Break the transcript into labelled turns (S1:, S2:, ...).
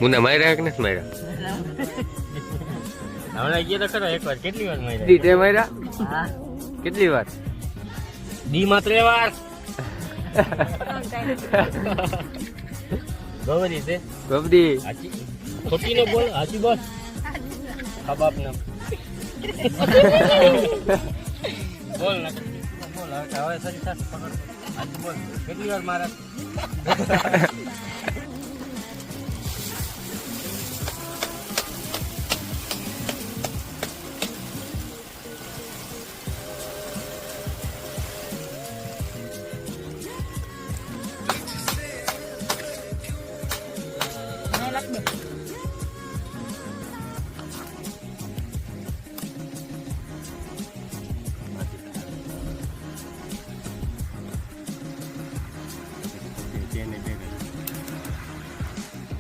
S1: મુના માર્યા કે નથી માર્યા?
S2: હમણાં ગયો તો ખરો એકવાર. કેટલી વાર માર્યા?
S1: દી તે માર્યા?
S3: હા
S1: કેટલી વાર?
S2: દી માં 3 વાર. ગોવરી છે
S1: ગબડી
S2: હાચી ખોટી નો બોલ, હાચી બોલ. હા બાપ ના બોલ ના બોલ. હવે સરી સાસ પકડ. હાચી બોલ. કેટલી વાર મારા?